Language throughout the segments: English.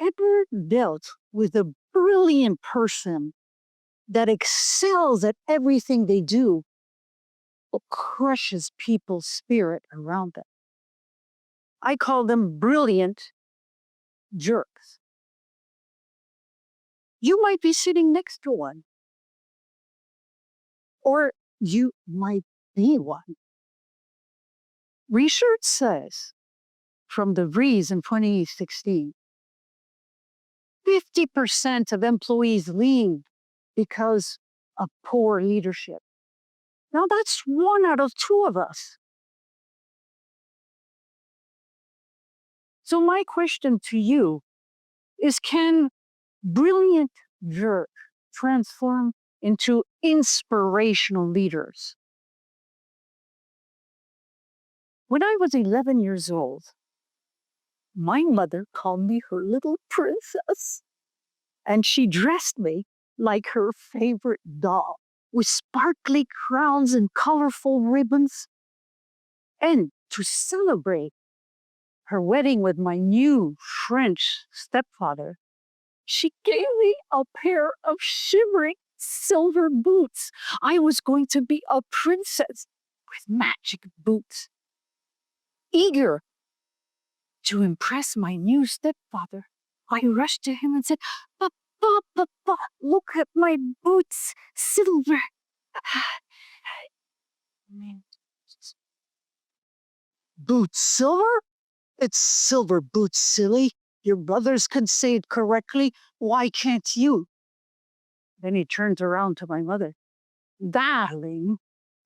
Ever dealt with a brilliant person that excels at everything they do, but crushes people's spirit around them? I call them brilliant jerks. You might be sitting next to one, or you might be one. Research says from the Vries in 2016, 50% of employees leave because of poor leadership. Now that's 1 out of 2 of us. So my question to you is, can brilliant jerk transform into inspirational leaders? When I was 11 years old, my mother called me her little princess, and she dressed me like her favorite doll with sparkly crowns and colorful ribbons. And to celebrate her wedding with my new French stepfather, she gave me a pair of shimmering silver boots. I was going to be a princess with magic boots. Eager to impress my new stepfather, I rushed to him and said, "Papa, Papa, look at my boots, silver." Boots silver? It's silver boots, silly. Your brothers can say it correctly. Why can't you? Then he turns around to my mother. "Darling,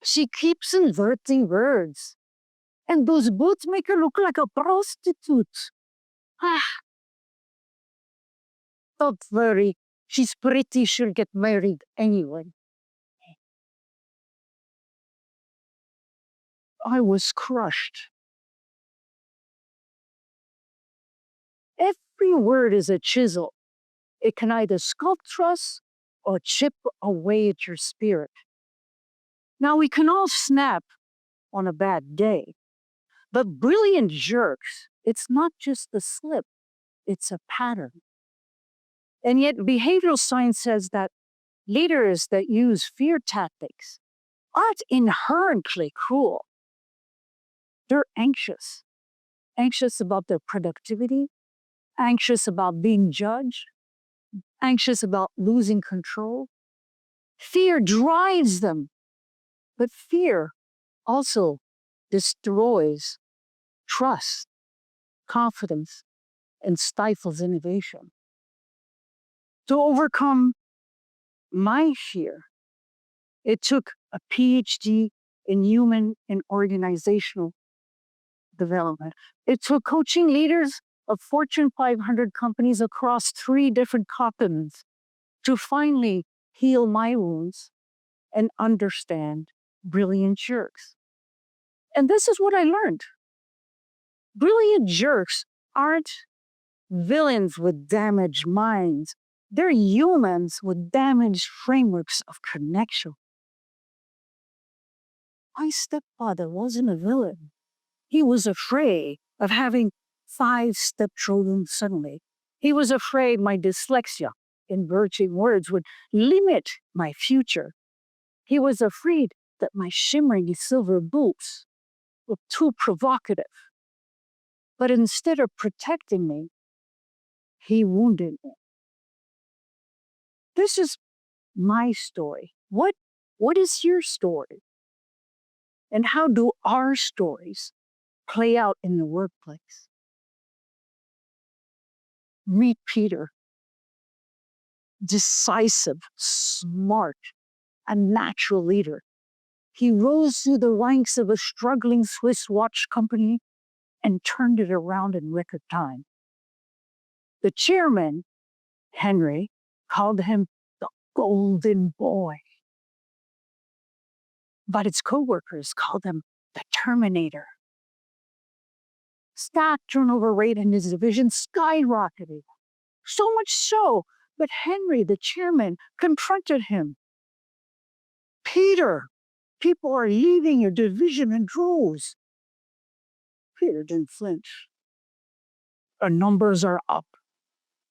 she keeps inverting words. And those boots make her look like a prostitute." Ah, don't worry. She's pretty. She'll get married anyway. I was crushed. Every word is a chisel. It can either sculpt us or chip away at your spirit. Now, we can all snap on a bad day, but brilliant jerks, it's not just a slip, it's a pattern. And yet, behavioral science says that leaders that use fear tactics aren't inherently cruel. They're anxious about their productivity, anxious about being judged, anxious about losing control. Fear drives them, but fear also destroys trust, confidence, and stifles innovation. To overcome my fear, it took a PhD in human and organizational development. It took coaching leaders of Fortune 500 companies across 3 different continents to finally heal my wounds and understand brilliant jerks. And this is what I learned. Brilliant jerks aren't villains with damaged minds. They're humans with damaged frameworks of connection. My stepfather wasn't a villain. He was afraid of having 5 stepchildren suddenly. He was afraid my dyslexia, inverting words, would limit my future. He was afraid that my shimmering silver boots were too provocative. But instead of protecting me, he wounded me. This is my story. What is your story? And how do our stories play out in the workplace? Meet Peter. Decisive, smart, a natural leader. He rose through the ranks of a struggling Swiss watch company and turned it around in record time. The chairman, Henry, called him the golden boy. But his coworkers called him the Terminator. Staff turnover rate in his division skyrocketed. So much so that Henry, the chairman, confronted him. "Peter, people are leaving your division in droves." Peter didn't flinch. "Our numbers are up.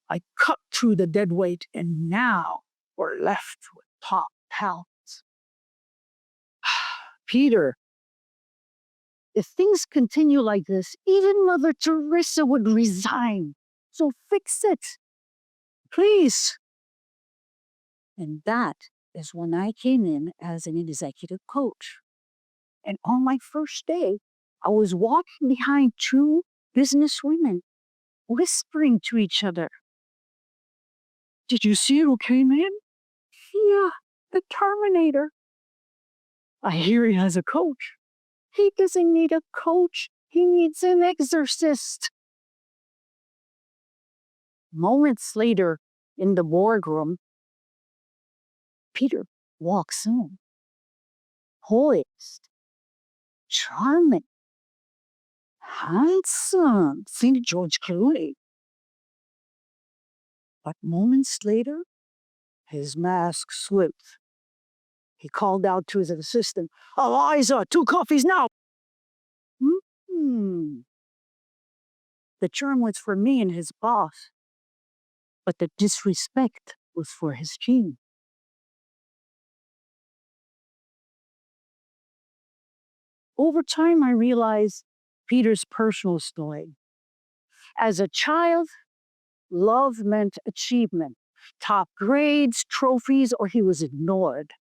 I cut through the dead weight, and now we're left with top talents. Peter, if things continue like this, even Mother Teresa would resign. So fix it, please. And that is when I came in as an executive coach. And on my first day, I was walking behind two business women, whispering to each other. Did you see who came in? Yeah, the Terminator. I hear he has a coach. He doesn't need a coach. He needs an exorcist. Moments later, in the boardroom, Peter walks in, poised, charming, handsome. Think George Clooney. But moments later, his mask slipped. He called out to his assistant, Eliza, 2 coffees now. Hmm. The charm was for me and his boss, but the disrespect was for his team. Over time, I realized Peter's personal story. As a child, love meant achievement, top grades, trophies, or he was ignored.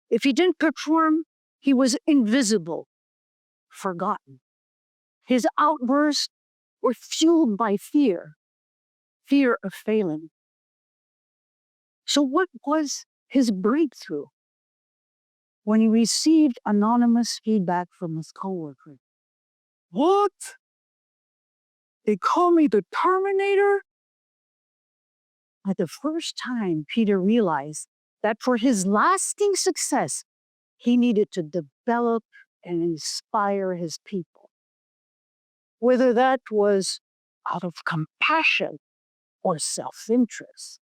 If he didn't perform, he was invisible, forgotten. His outbursts were fueled by fear of failing. So what was his breakthrough? When he received anonymous feedback from his coworker. What? They call me the Terminator? At the first time, Peter realized that for his lasting success, he needed to develop and inspire his people. Whether that was out of compassion or self-interest.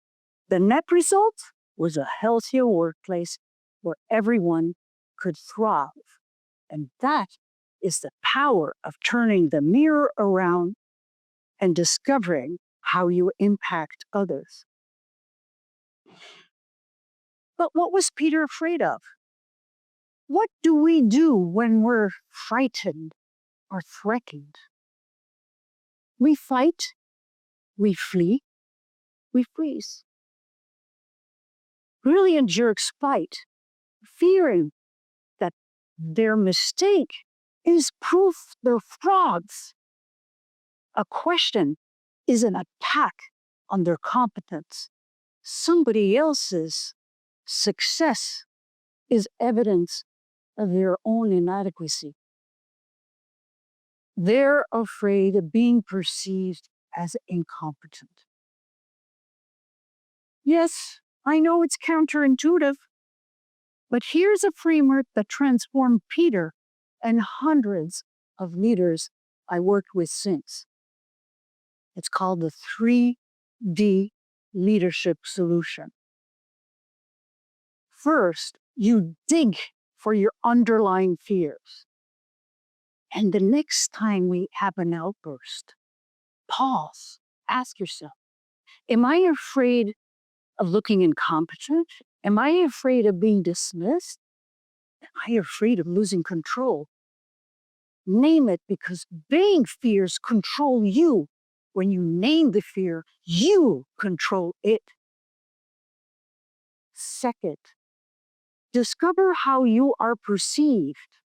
The net result was a healthier workplace where everyone could thrive. And that is the power of turning the mirror around and discovering how you impact others. But what was Peter afraid of? What do we do when we're frightened or threatened? We fight, we flee, we freeze. Brilliant jerks fight, fearing that their mistake is proof they're frauds. A question is an attack on their competence. Somebody else's success is evidence of their own inadequacy. They're afraid of being perceived as incompetent. Yes, I know it's counterintuitive, but here's a framework that transformed Peter and hundreds of leaders I worked with since. It's called the 3D leadership solution. First, you dig for your underlying fears. And the next time we have an outburst, pause, ask yourself, am I afraid of looking incompetent? Am I afraid of being dismissed? Am I afraid of losing control? Name it, because vain fears control you. When you name the fear, you control it. Second, discover how you are perceived.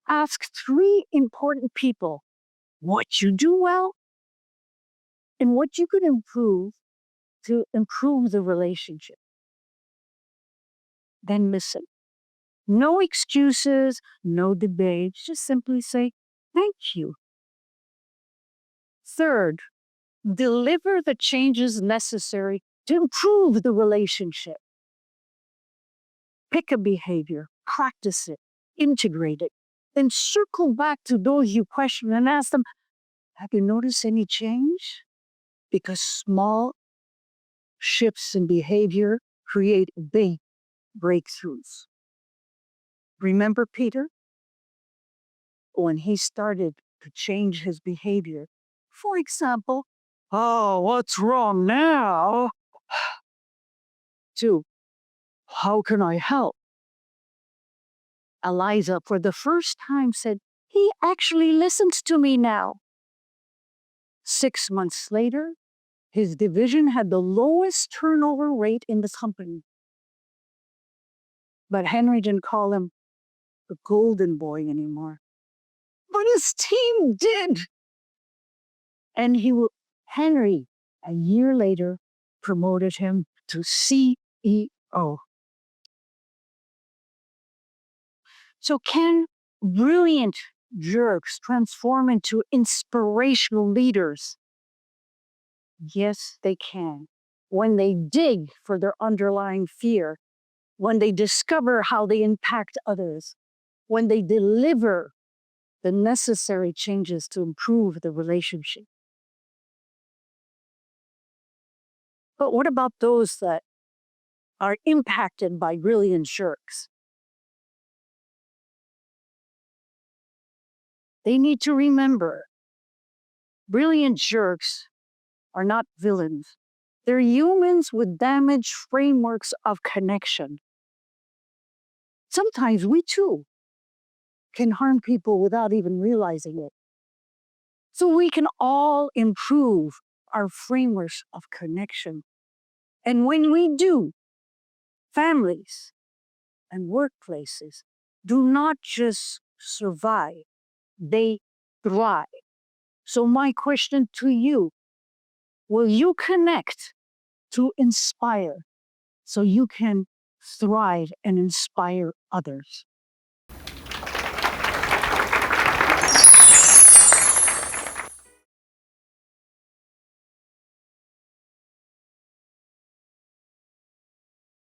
Ask 3 important people what you do well and what you could improve to improve the relationship. Then listen. No excuses, no debates, just simply say, thank you. Third, deliver the changes necessary to improve the relationship. Pick a behavior, practice it, integrate it, then circle back to those you question and ask them, have you noticed any change? Because small shifts in behavior create big breakthroughs. Remember Peter? When he started to change his behavior, for example, Oh, what's wrong now? To, how can I help? Eliza, for the first time, said, he actually listens to me now. 6 months later, his division had the lowest turnover rate in the company. But Henry didn't call him the golden boy anymore. But his team did. And Henry, a year later, promoted him to CEO. So can brilliant jerks transform into inspirational leaders? Yes, they can. When they dig for their underlying fear, when they discover how they impact others, when they deliver the necessary changes to improve the relationship. But what about those that are impacted by brilliant jerks? They need to remember brilliant jerks are not villains. They're humans with damaged frameworks of connection. Sometimes we too can harm people without even realizing it. So we can all improve our frameworks of connection. And when we do, families and workplaces do not just survive, they thrive. So my question to you, will you connect to inspire so you can thrive and inspire others?